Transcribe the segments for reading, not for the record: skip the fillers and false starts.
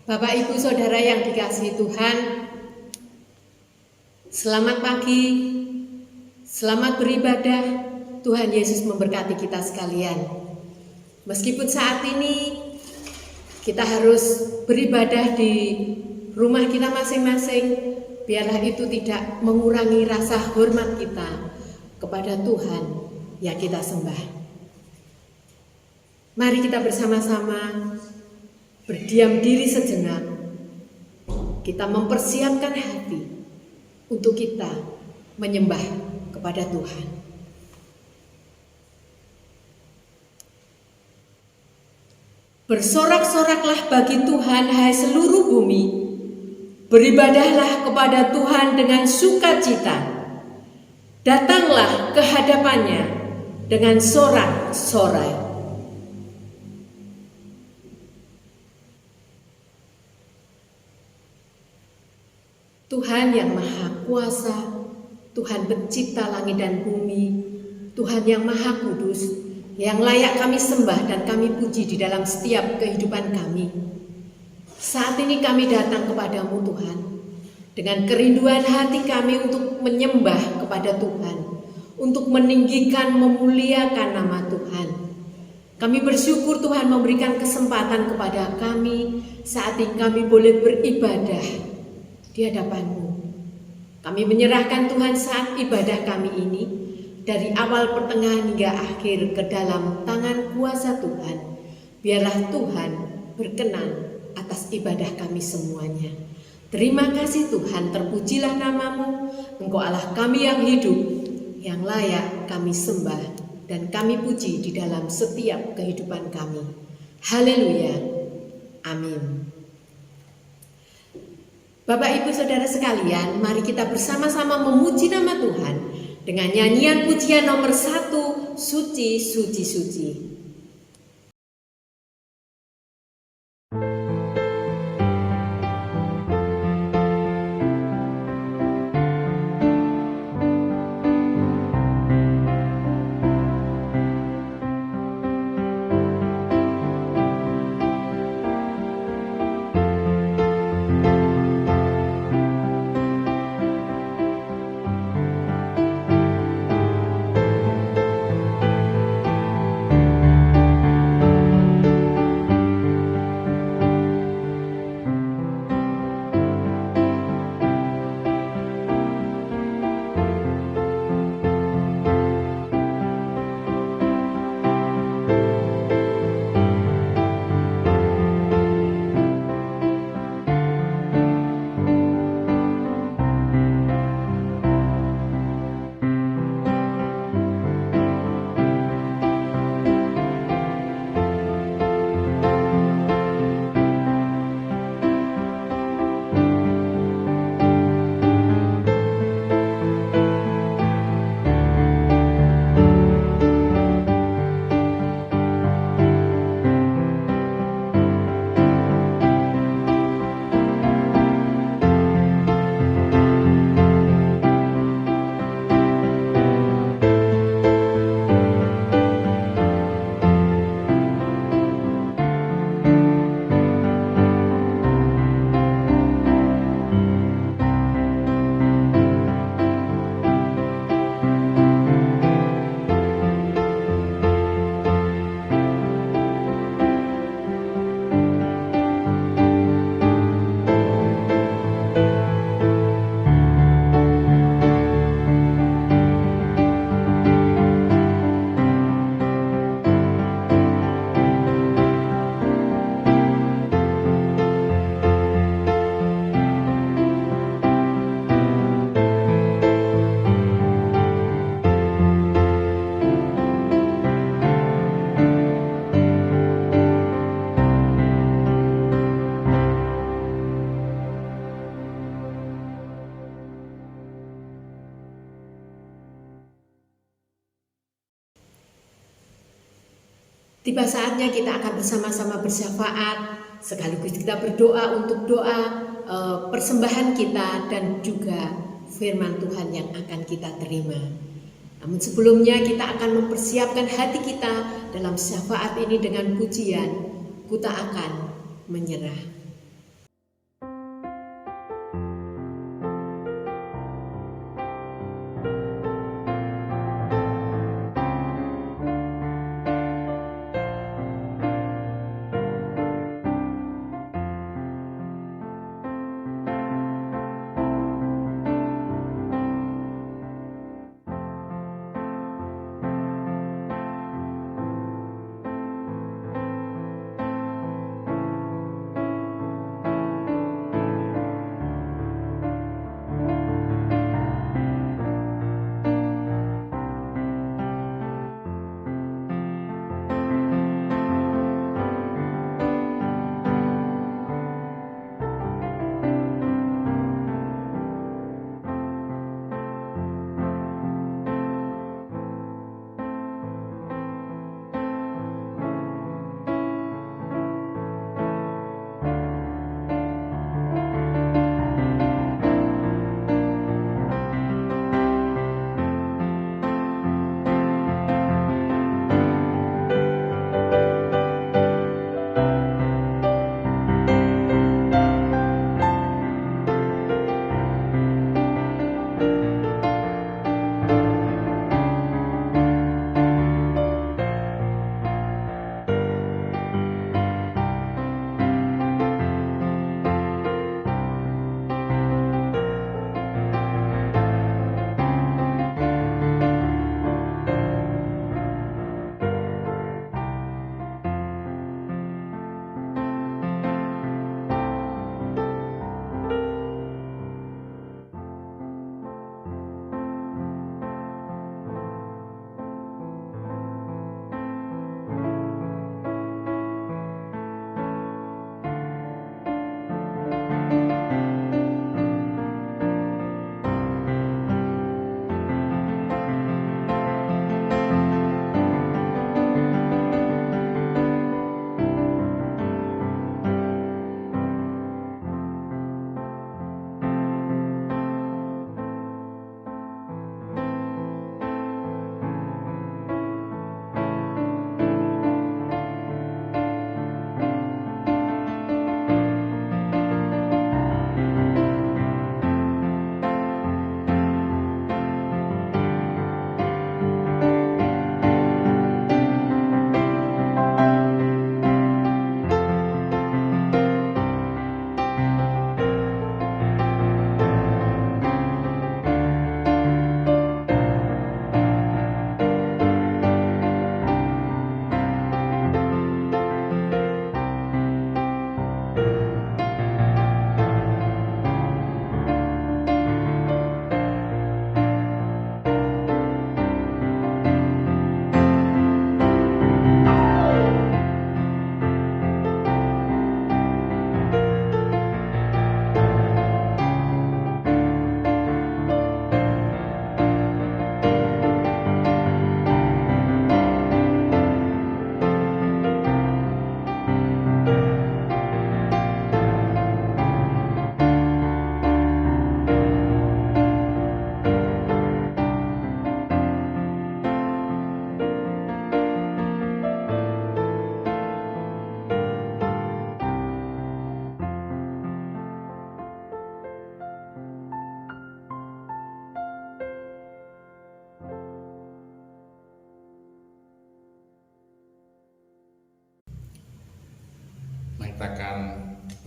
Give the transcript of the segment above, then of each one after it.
Bapak, Ibu, Saudara yang dikasihi Tuhan, selamat pagi, selamat beribadah. Tuhan Yesus memberkati kita sekalian. Meskipun saat ini kita harus beribadah di rumah kita masing-masing, biarlah itu tidak mengurangi rasa hormat kita kepada Tuhan yang kita sembah. Mari kita bersama-sama berdiam diri sejenak, kita mempersiapkan hati untuk kita menyembah kepada Tuhan. Bersorak-soraklah bagi Tuhan, hai seluruh bumi. Beribadahlah kepada Tuhan dengan sukacita. Datanglah ke hadapannya dengan sorak-sorai. Tuhan yang Maha Kuasa, Tuhan pencipta langit dan bumi, Tuhan yang Maha Kudus, yang layak kami sembah dan kami puji di dalam setiap kehidupan kami. Saat ini kami datang kepadamu Tuhan, dengan kerinduan hati kami untuk menyembah kepada Tuhan, untuk meninggikan, memuliakan nama Tuhan. Kami bersyukur Tuhan memberikan kesempatan kepada kami saat ini kami boleh beribadah di hadapan-Mu. Kami menyerahkan Tuhan saat ibadah kami ini, dari awal pertengahan hingga akhir ke dalam tangan kuasa Tuhan. Biarlah Tuhan berkenan atas ibadah kami semuanya. Terima kasih Tuhan, terpujilah nama-Mu. Engkau Allah kami yang hidup, yang layak kami sembah dan kami puji di dalam setiap kehidupan kami. Haleluya. Amin. Bapak, Ibu, Saudara sekalian, mari kita bersama-sama memuji nama Tuhan dengan nyanyian pujian nomor 1, Suci, Suci, Suci. Tiba saatnya kita akan bersama-sama bersyafaat, sekaligus kita berdoa untuk doa persembahan kita dan juga firman Tuhan yang akan kita terima. Namun sebelumnya kita akan mempersiapkan hati kita dalam syafaat ini dengan pujian, ku tak akan menyerah.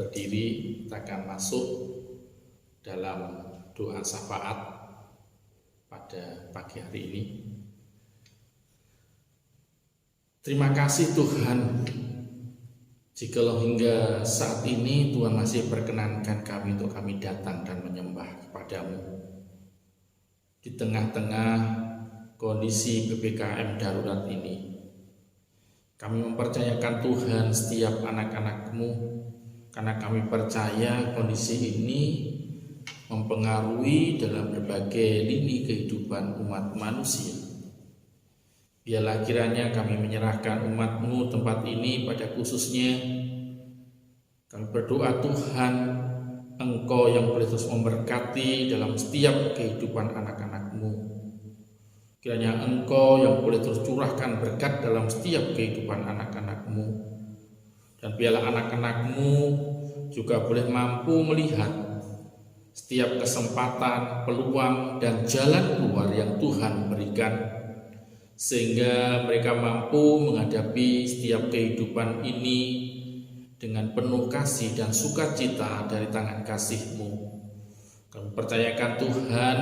berdiri, kita akan masuk dalam doa syafaat pada pagi hari ini. Terima kasih Tuhan, jikalau hingga saat ini Tuhan masih perkenankan kami untuk kami datang dan menyembah kepadamu. Di tengah-tengah kondisi PPKM darurat ini, kami mempercayakan Tuhan setiap anak-anak-Mu, karena kami percaya kondisi ini mempengaruhi dalam berbagai lini kehidupan umat manusia. Biarlah kiranya kami menyerahkan umat-Mu tempat ini pada khususnya. Kami berdoa Tuhan, Engkau yang boleh terus memberkati dalam setiap kehidupan anak-anak-Mu. Kiranya Engkau yang boleh terus curahkan berkat dalam setiap kehidupan anak-anak-Mu. Dan biarlah anak-anak-Mu juga boleh mampu melihat setiap kesempatan, peluang, dan jalan keluar yang Tuhan berikan, sehingga mereka mampu menghadapi setiap kehidupan ini dengan penuh kasih dan sukacita dari tangan kasih-Mu. Kami percayakan Tuhan,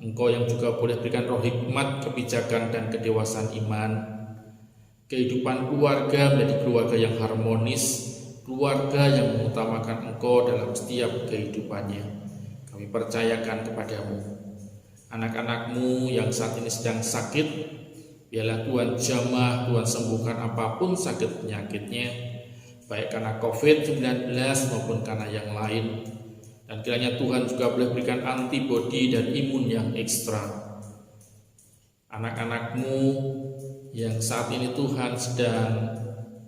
Engkau yang juga boleh berikan roh hikmat, kebijakan, dan kedewasaan iman. Kehidupan keluarga menjadi keluarga yang harmonis, keluarga yang mengutamakan Engkau dalam setiap kehidupannya. Kami percayakan kepadamu. Anak-anak-Mu yang saat ini sedang sakit, biarlah Tuhan jamah, Tuhan sembuhkan apapun sakit penyakitnya, baik karena COVID-19 maupun karena yang lain. Dan kiranya Tuhan juga boleh berikan antibodi dan imun yang ekstra. Anak-anak-Mu yang saat ini Tuhan sedang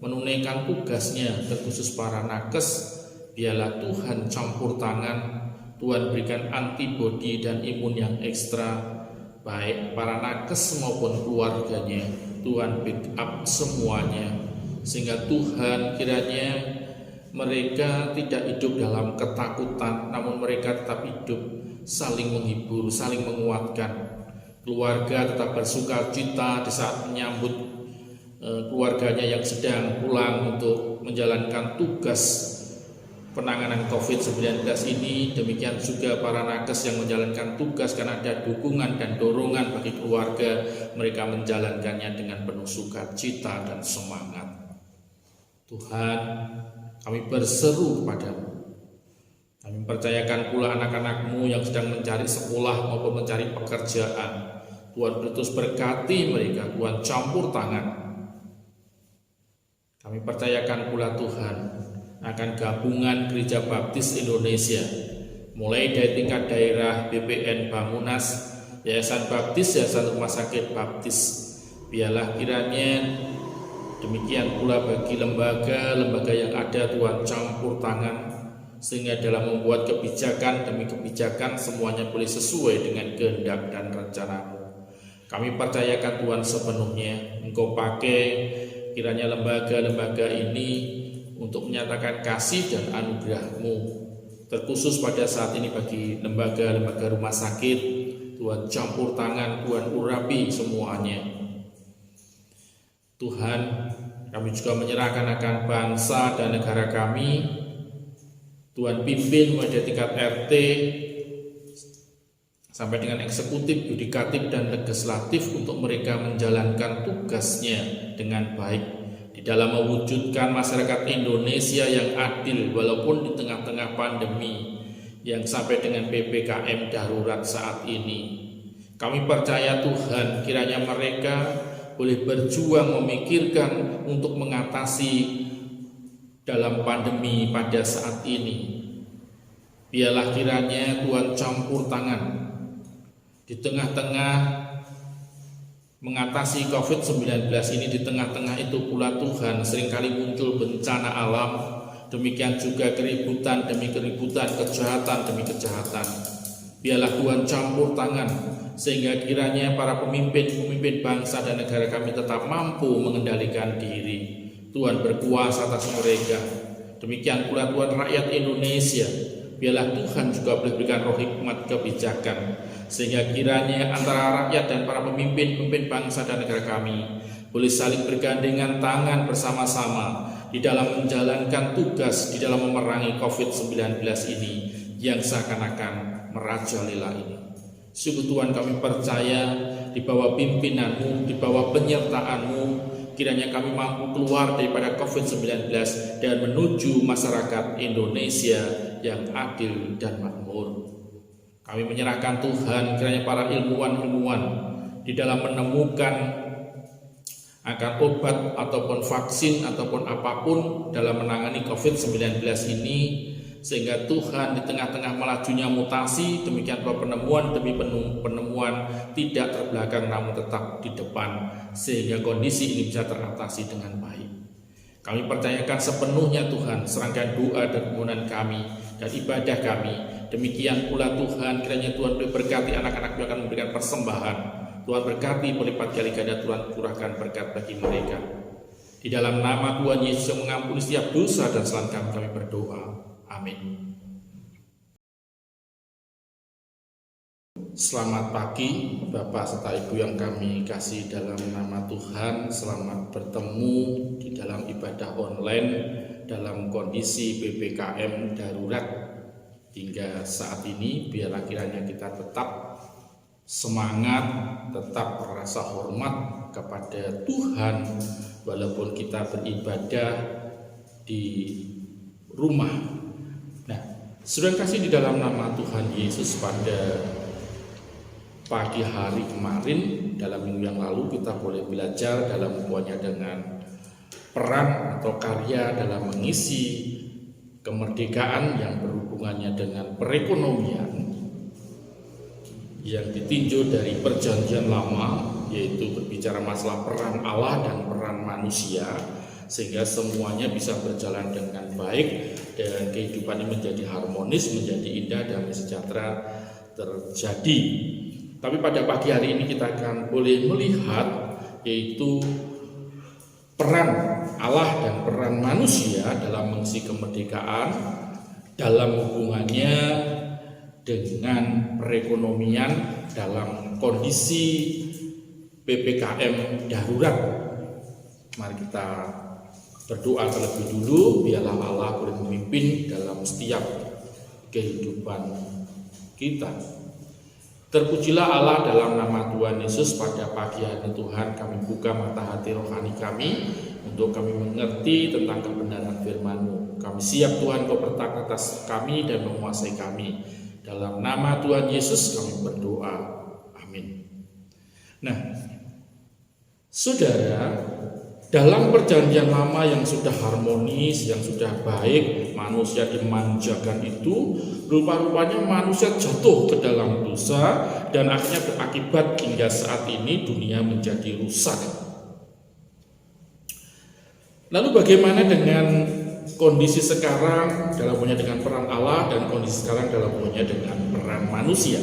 menunaikan tugasnya, terkhusus para nakes, biarlah Tuhan campur tangan, Tuhan berikan antibodi dan imun yang ekstra, baik para nakes maupun keluarganya. Tuhan pick up semuanya, sehingga Tuhan kiranya mereka tidak hidup dalam ketakutan, namun mereka tetap hidup saling menghibur, saling menguatkan. Keluarga tetap bersuka cita di saat menyambut keluarganya yang sedang pulang untuk menjalankan tugas penanganan COVID-19 ini. Demikian juga para nakes yang menjalankan tugas, karena ada dukungan dan dorongan bagi keluarga, mereka menjalankannya dengan penuh sukacita dan semangat. Tuhan, kami berseru kepadamu. Kami percayakan pula anak-anak-Mu yang sedang mencari sekolah maupun mencari pekerjaan. Tuhan terus berkati mereka, Tuhan campur tangan. Kami percayakan pula Tuhan akan gabungan Gereja Baptis Indonesia, mulai dari tingkat daerah, BPN, Bamunas, Yayasan Baptis, Yayasan Rumah Sakit Baptis. Biarlah kiranya demikian pula bagi lembaga-lembaga yang ada, Tuhan campur tangan, sehingga dalam membuat kebijakan demi kebijakan semuanya boleh sesuai dengan kehendak dan rencana-Mu. Kami percayakan Tuhan sepenuhnya, Engkau pakai kiranya lembaga-lembaga ini untuk menyatakan kasih dan anugerah-Mu, terkhusus pada saat ini bagi lembaga-lembaga rumah sakit. Tuhan campur tangan, Tuhan urapi semuanya. Tuhan, kami juga menyerahkan akan bangsa dan negara kami. Tuhan pimpin mulai dari tingkat RT sampai dengan eksekutif, yudikatif, dan legislatif untuk mereka menjalankan tugasnya dengan baik di dalam mewujudkan masyarakat Indonesia yang adil walaupun di tengah-tengah pandemi yang sampai dengan PPKM darurat saat ini. Kami percaya Tuhan, kiranya mereka boleh berjuang memikirkan untuk mengatasi dalam pandemi pada saat ini. Biarlah kiranya Tuhan campur tangan di tengah-tengah mengatasi COVID-19 ini. Di tengah-tengah itu pula Tuhan seringkali muncul bencana alam, demikian juga keributan demi keributan, kejahatan demi kejahatan. Biarlah Tuhan campur tangan, sehingga kiranya para pemimpin bangsa dan negara kami tetap mampu mengendalikan diri. Tuhan berkuasa atas mereka. Demikian pula Tuhan rakyat Indonesia. Biarlah Tuhan juga boleh berikan roh hikmat kebijakan, sehingga kiranya antara rakyat dan para pemimpin bangsa dan negara kami boleh saling bergandengan tangan bersama-sama di di dalam menjalankan tugas, di dalam memerangi COVID-19 ini yang seakan-akan merajalela ini. Sungguh Tuhan, kami percaya di bawah pimpinan-Mu, di bawah penyertaan-Mu, kiranya kami mampu keluar daripada COVID-19 dan menuju masyarakat Indonesia yang adil dan makmur. Kami menyerahkan Tuhan, kiranya para ilmuwan-ilmuwan di dalam menemukan akan obat ataupun vaksin ataupun apapun dalam menangani COVID-19 ini, sehingga Tuhan di tengah-tengah melajunya mutasi, demikian pula penemuan demi penemuan tidak terbelakang namun tetap di depan, sehingga kondisi ini bisa teratasi dengan baik. Kami percayakan sepenuhnya Tuhan serangkaian doa dan permohonan kami dan ibadah kami. Demikian pula Tuhan, kiranya Tuhan berkati anak-anak yang akan memberikan persembahan. Tuhan berkati berlipat kali ganda, Tuhan curahkan berkat bagi mereka. Di dalam nama Tuhan Yesus yang mengampuni setiap dosa dan kesalahan kami berdoa. Amin. Selamat pagi Bapak serta Ibu yang kami kasih dalam nama Tuhan. Selamat bertemu di dalam ibadah online dalam kondisi PPKM darurat hingga saat ini. Biarlah kiranya kita tetap semangat, tetap merasa hormat kepada Tuhan walaupun kita beribadah di rumah. Nah, saudara kasih di dalam nama Tuhan Yesus, pada pagi hari kemarin dalam minggu yang lalu kita boleh belajar dalam hubungannya dengan peran atau karya dalam mengisi kemerdekaan yang berhubungannya dengan perekonomian yang ditinjau dari perjanjian lama, yaitu berbicara masalah peran Allah dan peran manusia, sehingga semuanya bisa berjalan dengan baik dan kehidupan ini menjadi harmonis, menjadi indah dan sejahtera terjadi. Tapi pada pagi hari ini kita akan boleh melihat yaitu peran Allah dan peran manusia dalam mengisi kemerdekaan dalam hubungannya dengan perekonomian dalam kondisi PPKM darurat. Mari kita berdoa terlebih dulu, biarlah Allah boleh memimpin dalam setiap kehidupan kita. Terpujilah Allah dalam nama Tuhan Yesus. Pada pagi hari Tuhan kami buka mata hati rohani kami untuk kami mengerti tentang kebenaran firman-Mu. Kami siap Tuhan, Kau bertakhta atas kami dan menguasai kami. Dalam nama Tuhan Yesus kami berdoa. Amin. Nah, saudara, dalam perjanjian lama yang sudah harmonis, yang sudah baik, manusia dimanjakan itu, rupa-rupanya manusia jatuh ke dalam dosa dan akhirnya berakibat hingga saat ini dunia menjadi rusak. Lalu bagaimana dengan kondisi sekarang dalam hubungannya dengan peran Allah dan kondisi sekarang dalam hubungannya dengan peran manusia?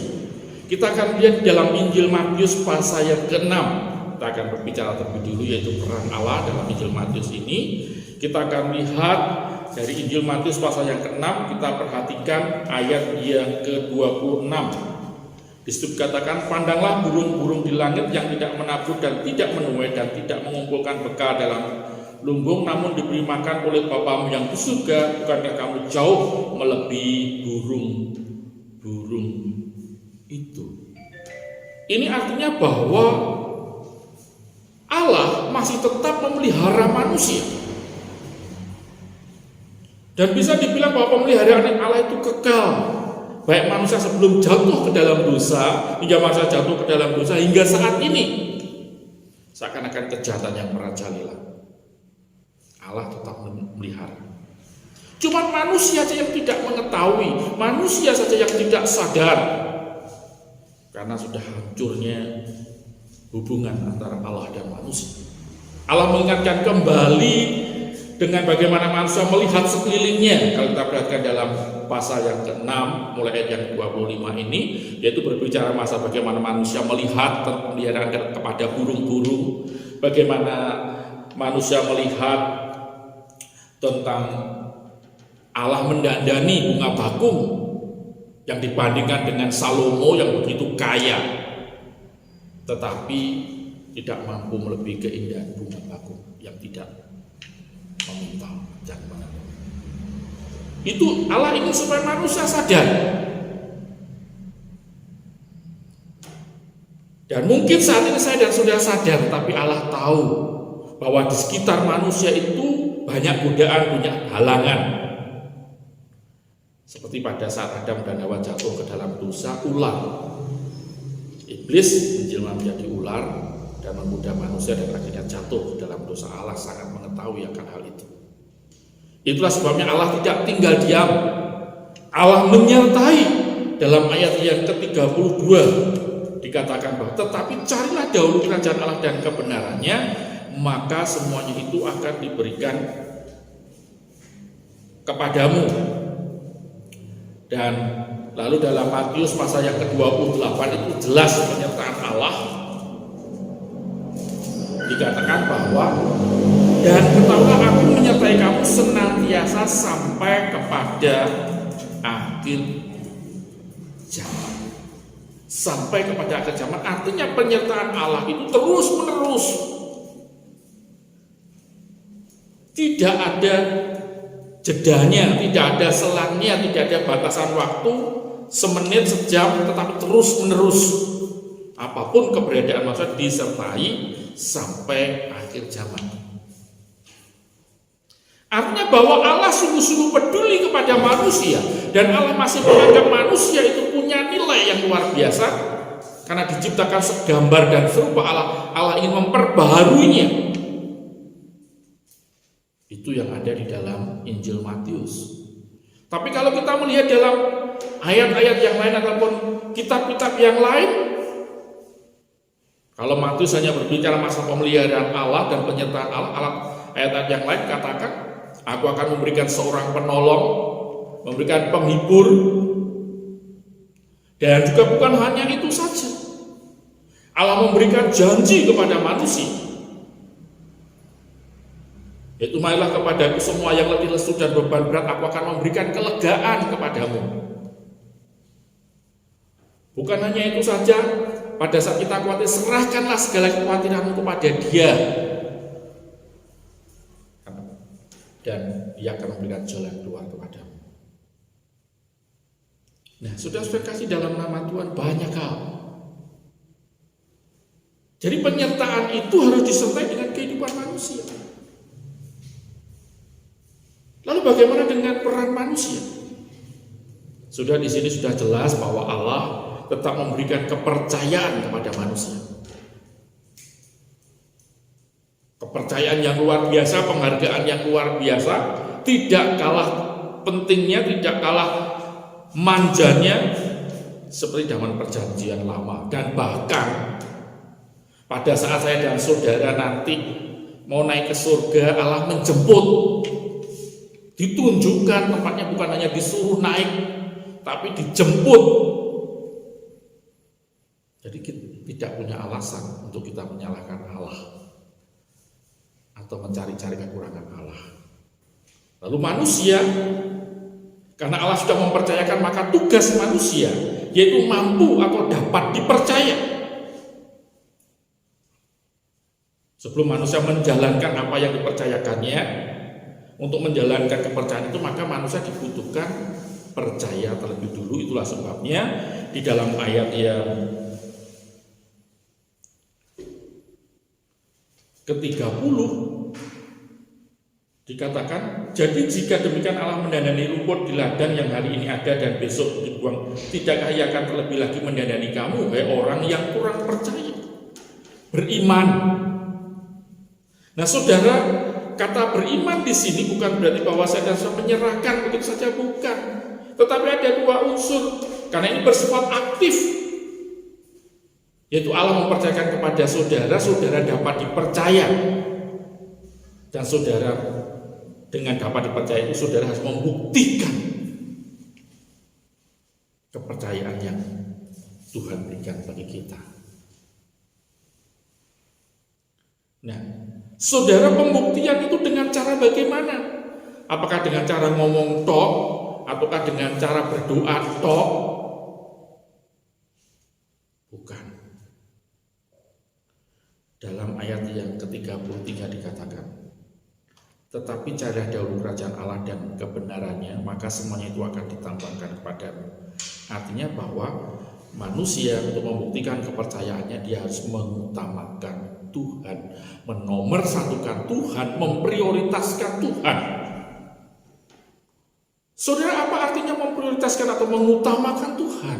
Kita akan lihat dalam Injil Matius pasal yang ke-6. Kita akan berbicara terlebih dulu yaitu peran Allah dalam Injil Matius ini. Kita akan lihat dari Injil Matius pasal yang ke-6, kita perhatikan ayat yang ke-26. Di situ dikatakan, pandanglah burung-burung di langit yang tidak menabur dan tidak menuai dan tidak mengumpulkan bekal dalam lumbung, namun diberi makan oleh Bapamu yang di surga. Bukankah kamu jauh melebihi burung-burung itu? Ini artinya bahwa Allah masih tetap memelihara manusia. Dan bisa dibilang bahwa pemeliharaan Allah itu kekal. Baik manusia sebelum jatuh ke dalam dosa, hingga masa jatuh ke dalam dosa, hingga saat ini. Seakan-akan kejahatan yang merajalela. Allah tetap memelihara. Cuma manusia saja yang tidak mengetahui, manusia saja yang tidak sadar. Karena sudah hancurnya hubungan antara Allah dan manusia. Allah mengingatkan kembali dengan bagaimana manusia melihat sekelilingnya. Kalau kita perhatikan dalam pasal yang ke-6 mulai ayat yang 25 ini, yaitu berbicara masalah bagaimana manusia melihat pemeliharaan kepada burung-burung, bagaimana manusia melihat tentang Allah mendandani bunga bakung yang dibandingkan dengan Salomo yang begitu kaya, tetapi tidak mampu melebihi keindahan bunga bakung yang tidak meminta. Jangan mengeluh. Itu Allah ingin supaya manusia sadar. Dan mungkin saat ini saya dan saudara sadar, tapi Allah tahu bahwa di sekitar manusia itu banyak godaan, banyak halangan. Seperti pada saat Adam dan Hawa jatuh ke dalam dosa, ular. Iblis menjelma menjadi ular dan menggoda manusia dan akhirnya jatuh ke dalam dosa. Allah sangat mengetahui akan hal itu. Itulah sebabnya Allah tidak tinggal diam. Allah menyertai. Dalam ayat yang ke-32 dikatakan bahwa tetapi carilah dahulu kerajaan Allah dan kebenarannya, maka semuanya itu akan diberikan kepadamu. Dan lalu dalam Matius pasal yang ke-28 itu jelas penyertaan Allah. Dikatakan bahwa dan ketahuilah aku menyertai kamu senantiasa sampai kepada akhir zaman. Sampai kepada akhir zaman artinya penyertaan Allah itu terus menerus. Tidak ada jedanya, tidak ada selangnya, tidak ada batasan waktu semenit, sejam, tetapi terus menerus. Apapun keberadaan manusia disertai sampai akhir zaman. Artinya bahwa Allah sungguh-sungguh peduli kepada manusia, dan Allah masih menganggap manusia itu punya nilai yang luar biasa karena diciptakan segambar dan serupa Allah. Allah ingin memperbaharuinya. Itu yang ada di dalam Injil Matius. Tapi kalau kita melihat dalam ayat-ayat yang lain ataupun kitab-kitab yang lain, kalau Matius hanya berbicara masalah pemeliharaan Allah dan penyertaan Allah, ayat-ayat yang lain katakan, aku akan memberikan seorang penolong, memberikan penghibur, dan juga bukan hanya itu saja. Allah memberikan janji kepada manusia, yaitu marilah kepadaku semua yang letih lesu dan beban berat, aku akan memberikan kelegaan kepadamu. Bukan hanya itu saja, pada saat kita khawatir, serahkanlah segala kekhawatiranmu kepada Dia, dan Dia akan memberikan jalan keluar kepadamu. Nah, saudara-saudara kasih, dalam nama Tuhan banyak hal. Jadi penyertaan itu harus disertai dengan kehidupan manusia. Lalu bagaimana dengan peran manusia? Sudah di sini sudah jelas bahwa Allah tetap memberikan kepercayaan kepada manusia. Kepercayaan yang luar biasa, penghargaan yang luar biasa, tidak kalah pentingnya, tidak kalah manjanya seperti zaman perjanjian lama. Dan bahkan pada saat saya dan saudara nanti mau naik ke surga, Allah menjemput, ditunjukkan tempatnya, bukan hanya disuruh naik, tapi dijemput. Jadi kita tidak punya alasan untuk kita menyalahkan Allah atau mencari-cari kekurangan Allah. Lalu manusia, karena Allah sudah mempercayakan, maka tugas manusia yaitu mampu atau dapat dipercaya. Sebelum manusia menjalankan apa yang dipercayakannya, untuk menjalankan kepercayaan itu maka manusia dibutuhkan percaya terlebih dulu. Itulah sebabnya di dalam ayat yang ke-30 dikatakan, jadi jika demikian Allah mendandani rumput di ladang yang hari ini ada dan besok dibuang, tidakkah Ia akan terlebih lagi mendandani kamu, hai orang yang kurang percaya, beriman. Nah, saudara, kata beriman di sini bukan berarti bahwa saya dan saudara menyerahkan begitu saja, bukan. Tetapi ada dua unsur, karena ini bersifat aktif, yaitu Allah mempercayakan kepada saudara, saudara dapat dipercaya, dan saudara dengan dapat dipercaya itu saudara harus membuktikan kepercayaan yang Tuhan berikan bagi kita. Nah, saudara, pembuktian itu dengan cara bagaimana? Apakah dengan cara ngomong tok, ataukah dengan cara berdoa tok? Bukan. Dalam ayat yang ke-33 dikatakan, tetapi carilah dahulu kerajaan Allah dan kebenarannya, maka semuanya itu akan ditambahkan kepadamu. Artinya bahwa manusia untuk membuktikan kepercayaannya, dia harus mengutamakan Tuhan, menomorsatukan Tuhan, memprioritaskan Tuhan. Saudara, apa artinya memprioritaskan atau mengutamakan Tuhan?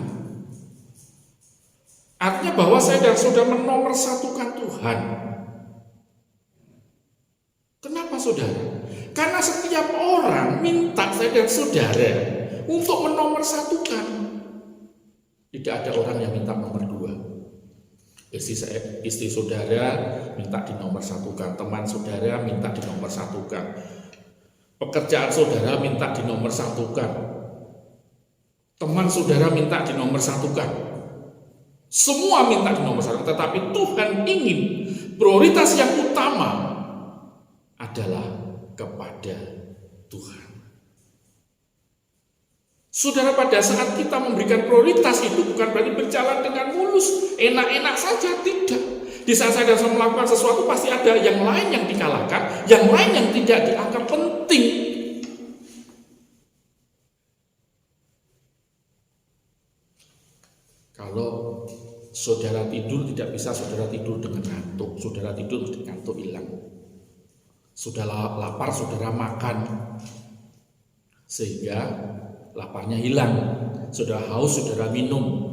Artinya bahwa saya dan saudara menomorsatukan Tuhan. Kenapa saudara? Karena setiap orang minta saya dan saudara untuk menomorsatukan. Tidak ada orang yang minta nomor 2. Istri saudara minta dinomorsatukan, teman saudara minta dinomorsatukan, pekerjaan saudara minta dinomorsatukan, teman saudara minta dinomorsatukan. Semua minta dinomorsatukan, tetapi Tuhan ingin prioritas yang utama adalah kepada Tuhan. Saudara, pada saat kita memberikan prioritas itu bukan berarti berjalan dengan mulus, enak-enak saja, tidak. Di saat saya sedang melakukan sesuatu pasti ada yang lain yang dikalahkan, yang lain yang tidak dianggap penting. Kalau saudara tidur, tidak bisa saudara tidur dengan ngantuk. Saudara tidur mesti ngantuk hilang. Saudara lapar, saudara makan, sehingga laparnya hilang. Saudara haus, saudara minum.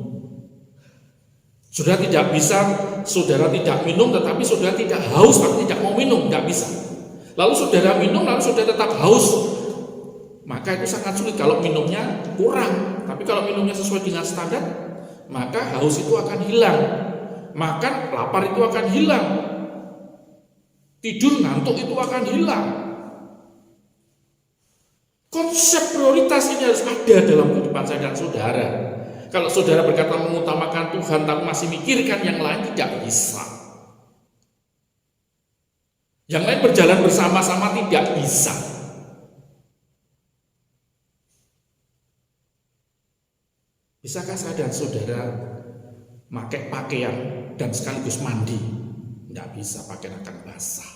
Saudara tidak bisa, saudara tidak minum tetapi saudara tidak haus atau tidak mau minum, tidak bisa. Lalu saudara minum, lalu saudara tetap haus, maka itu sangat sulit kalau minumnya kurang. Tapi kalau minumnya sesuai dengan standar, maka haus itu akan hilang, makan lapar itu akan hilang, tidur ngantuk itu akan hilang. Konsep prioritas ini harus ada dalam kehidupan saya dan saudara. Kalau saudara berkata mengutamakan Tuhan tapi masih mikirkan yang lain, tidak bisa. Yang lain berjalan bersama-sama, tidak bisa. Bisakah saya dan saudara pakai pakaian dan sekaligus mandi? Tidak bisa, pakaian akan basah.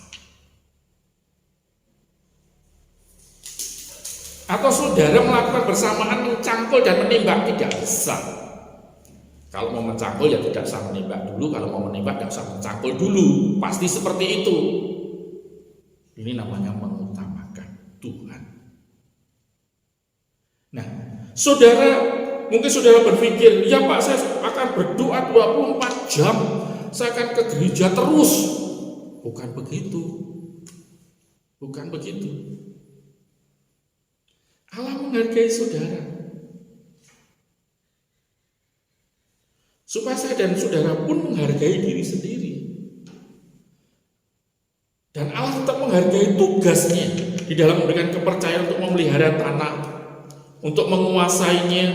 Atau saudara melakukan bersamaan mencangkul dan menembak? Tidak bisa. Kalau mau mencangkul ya tidak usah menembak dulu, kalau mau menembak tidak usah mencangkul dulu. Pasti seperti itu. Ini namanya mengutamakan Tuhan. Nah, saudara, mungkin saudara berpikir, ya Pak, saya akan berdoa 24 jam, saya akan ke gereja terus. Bukan begitu. Bukan begitu. Allah menghargai saudara. Supaya saya dan saudara pun menghargai diri sendiri. Dan Allah tetap menghargai tugasnya di dalam memberikan kepercayaan untuk memelihara tanah, untuk menguasainya,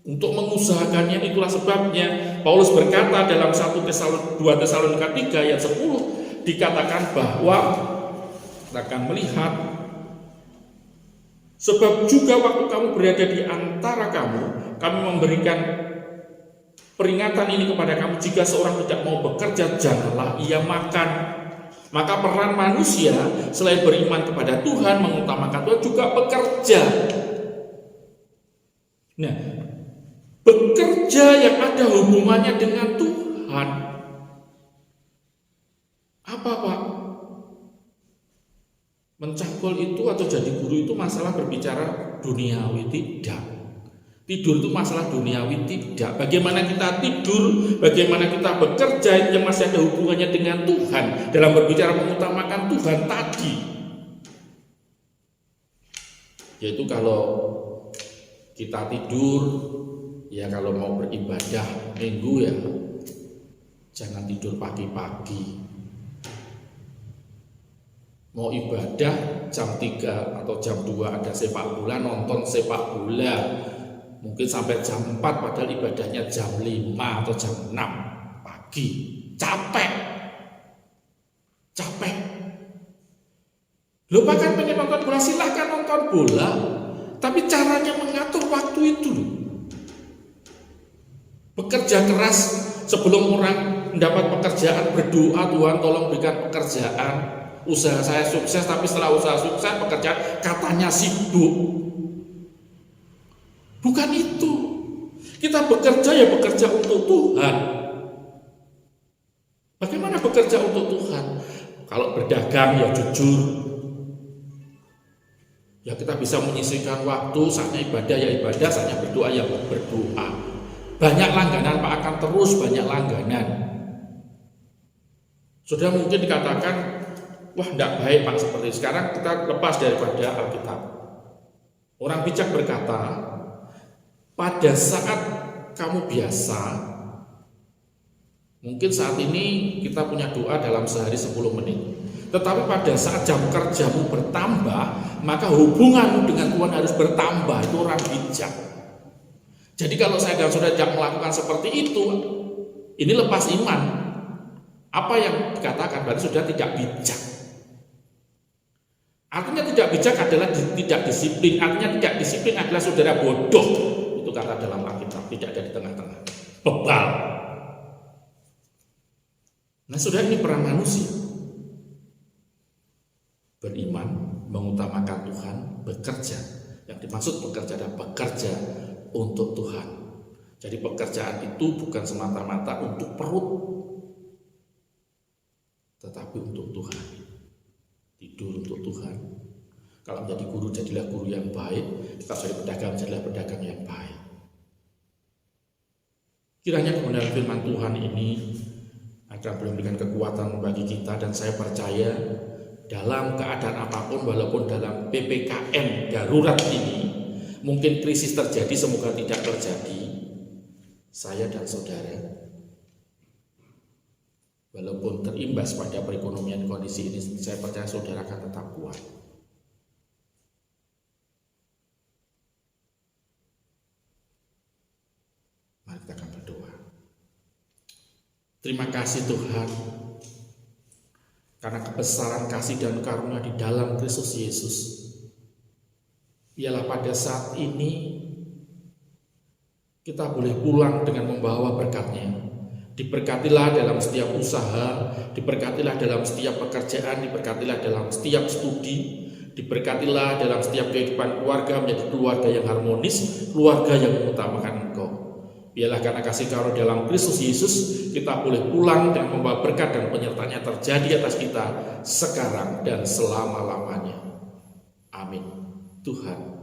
untuk mengusahakannya. Itulah sebabnya Paulus berkata dalam 2 Tesalonika 3 ayat 10, dikatakan bahwa kita akan melihat, sebab juga waktu kamu berada di antara kamu, kami memberikan peringatan ini kepada kamu, jika seorang tidak mau bekerja, janganlah ia makan. Maka peran manusia selain beriman kepada Tuhan, mengutamakan Tuhan, juga bekerja. Nah, bekerja yang ada hubungannya dengan Tuhan. Apa Pak? Mencangkul itu atau jadi guru itu masalah berbicara duniawi? Tidak. Tidur itu masalah duniawi? Tidak. Bagaimana kita tidur, bagaimana kita bekerja, itu yang masih ada hubungannya dengan Tuhan. Dalam berbicara mengutamakan Tuhan tadi, yaitu kalau kita tidur, ya kalau mau beribadah minggu ya jangan tidur pagi-pagi. Mau ibadah jam 3 atau jam 2 ada sepak bola, nonton sepak bola mungkin sampai jam 4, padahal ibadahnya jam 5 atau jam 6 pagi. Capek. Lupakan pengen nonton bola, silahkan nonton bola, tapi caranya mengatur waktu itu. Bekerja keras sebelum orang mendapat pekerjaan, berdoa, Tuhan tolong berikan pekerjaan. Usaha saya sukses, tapi setelah usaha sukses pekerjaan katanya sibuk. Bukan itu. Kita bekerja ya bekerja untuk Tuhan. Bagaimana bekerja untuk Tuhan? Kalau berdagang ya jujur. Ya kita bisa menyisihkan waktu, saatnya ibadah ya ibadah, saatnya berdoa ya berdoa. Banyak langganan Pak, akan terus banyak langganan. Sudah mungkin dikatakan, wah tidak baik Pak seperti itu. Sekarang kita lepas daripada Alkitab. Orang bijak berkata, pada saat kamu biasa, mungkin saat ini kita punya doa dalam sehari 10 menit. Tetapi pada saat jam kerjamu bertambah, maka hubunganmu dengan Tuhan harus bertambah. Itu orang bijak. Jadi kalau saya dan saudara tidak melakukan seperti itu, ini lepas iman. Apa yang dikatakan berarti sudah tidak bijak. Artinya tidak bijak adalah tidak disiplin. Artinya tidak disiplin adalah saudara bodoh. Itu kata dalam Alkitab, tidak ada di tengah-tengah. Bebal. Nah saudara, ini peran manusia. Beriman, mengutamakan Tuhan, bekerja. Yang dimaksud bekerja adalah bekerja untuk Tuhan. Jadi pekerjaan itu bukan semata-mata untuk perut, tetapi untuk Tuhan. Tidur untuk Tuhan. Kalau menjadi guru, jadilah guru yang baik. Kalau jadi pedagang, jadilah pedagang yang baik. Kiranya kebenaran firman Tuhan ini akan memberikan kekuatan bagi kita, dan saya percaya dalam keadaan apapun, walaupun dalam PPKM darurat ini, mungkin krisis terjadi, semoga tidak terjadi. Saya dan saudara, walaupun terimbas pada perekonomian kondisi ini, saya percaya saudara akan tetap kuat. Mari kita akan berdoa. Terima kasih Tuhan, karena kebesaran kasih dan karunia di dalam Kristus Yesus. Biarlah pada saat ini kita boleh pulang dengan membawa berkat-Nya. Diberkatilah dalam setiap usaha, diberkatilah dalam setiap pekerjaan, diberkatilah dalam setiap studi, diberkatilah dalam setiap kehidupan keluarga menjadi keluarga yang harmonis, keluarga yang mengutamakan Engkau. Biarlah karena kasih karunia dalam Kristus Yesus, kita boleh pulang dengan membawa berkat dan penyertaannya terjadi atas kita sekarang dan selama-lamanya. Amin. Tuhan